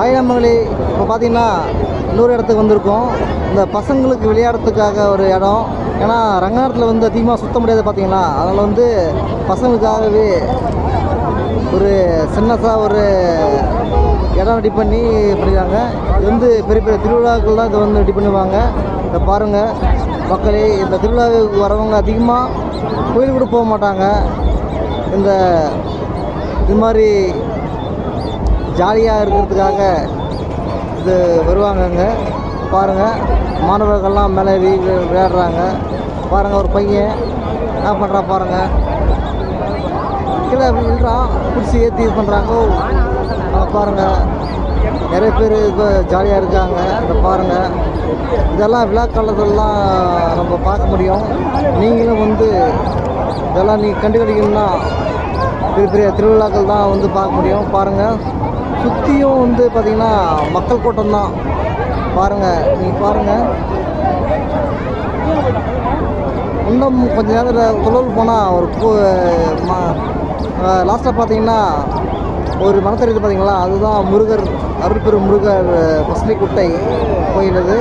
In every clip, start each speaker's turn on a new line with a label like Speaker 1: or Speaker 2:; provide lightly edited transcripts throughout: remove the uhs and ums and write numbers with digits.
Speaker 1: நண்பர்களே, இப்போ பார்த்தீங்கன்னா இன்னொரு இடத்துக்கு வந்திருக்கோம். இந்த பசங்களுக்கு விளையாடுறதுக்காக ஒரு இடம். ஏன்னா ரங்கநாதத்தில் வந்து அதிகமாக சுத்த முடியாது பார்த்தீங்களா, அதனால் வந்து பசங்களுக்காகவே ஒரு சின்னதாக ஒரு இடம் ரெடி பண்ணி பண்ணிடுறாங்க. இது வந்து பெரிய பெரிய திருவிழாக்கள் தான் இதை வந்து ரெடி பண்ணுவாங்க. இதை பாருங்கள் மக்களே, இந்த திருவிழாவுக்கு வரவங்க அதிகமாக கோயிலுக்கு கூட போக மாட்டாங்க. இது மாதிரி ஜாலியாக இருக்கிறதுக்காக இது வருவாங்கங்க. பாருங்கள், மாணவர்கள்லாம் மேலே விளையாடுறாங்க. பாருங்கள், ஒரு பையன் என்ன பண்ணுறான் பாருங்கள், கீழே விழுறான், பிடிச்சி ஏற்றி இது பண்ணுறாங்க. பாருங்கள், நிறைய பேர் இப்போ ஜாலியாக இருக்காங்க. இதை பாருங்கள், இதெல்லாம் விழா காலத்திலலாம் நம்ம பார்க்க முடியும். நீங்களும் வந்து இதெல்லாம் நீங்கள் கண்டுகளிக்கணும்னா பெரிய பெரிய திருவிழாக்கள் தான் வந்து பார்க்க முடியும். பாருங்கள், சுற்றியும் வந்து பார்த்திங்கன்னா மக்கள் கூட்டம் தான். பாருங்கள், நீங்கள் பாருங்கள், இன்னும் கொஞ்சம் நேரத்தில் தொழில் போனால் ஒரு லாஸ்ட்டாக பார்த்தீங்கன்னா ஒரு மனத்தறிவு பார்த்தீங்களா, அதுதான் முருகர், அருள்பெரும் முருகர் பசுமைக்குட்டை கோயில். இது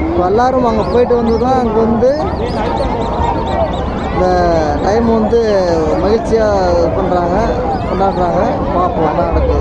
Speaker 1: இப்போ எல்லோரும் அங்கே போயிட்டு வந்து தான் அங்கே வந்து இந்த டைம் வந்து மகிழ்ச்சியாக இது பண்ணுறாங்க, கொண்டாடுறாங்க. பார்ப்போம் என்ன நடக்குது.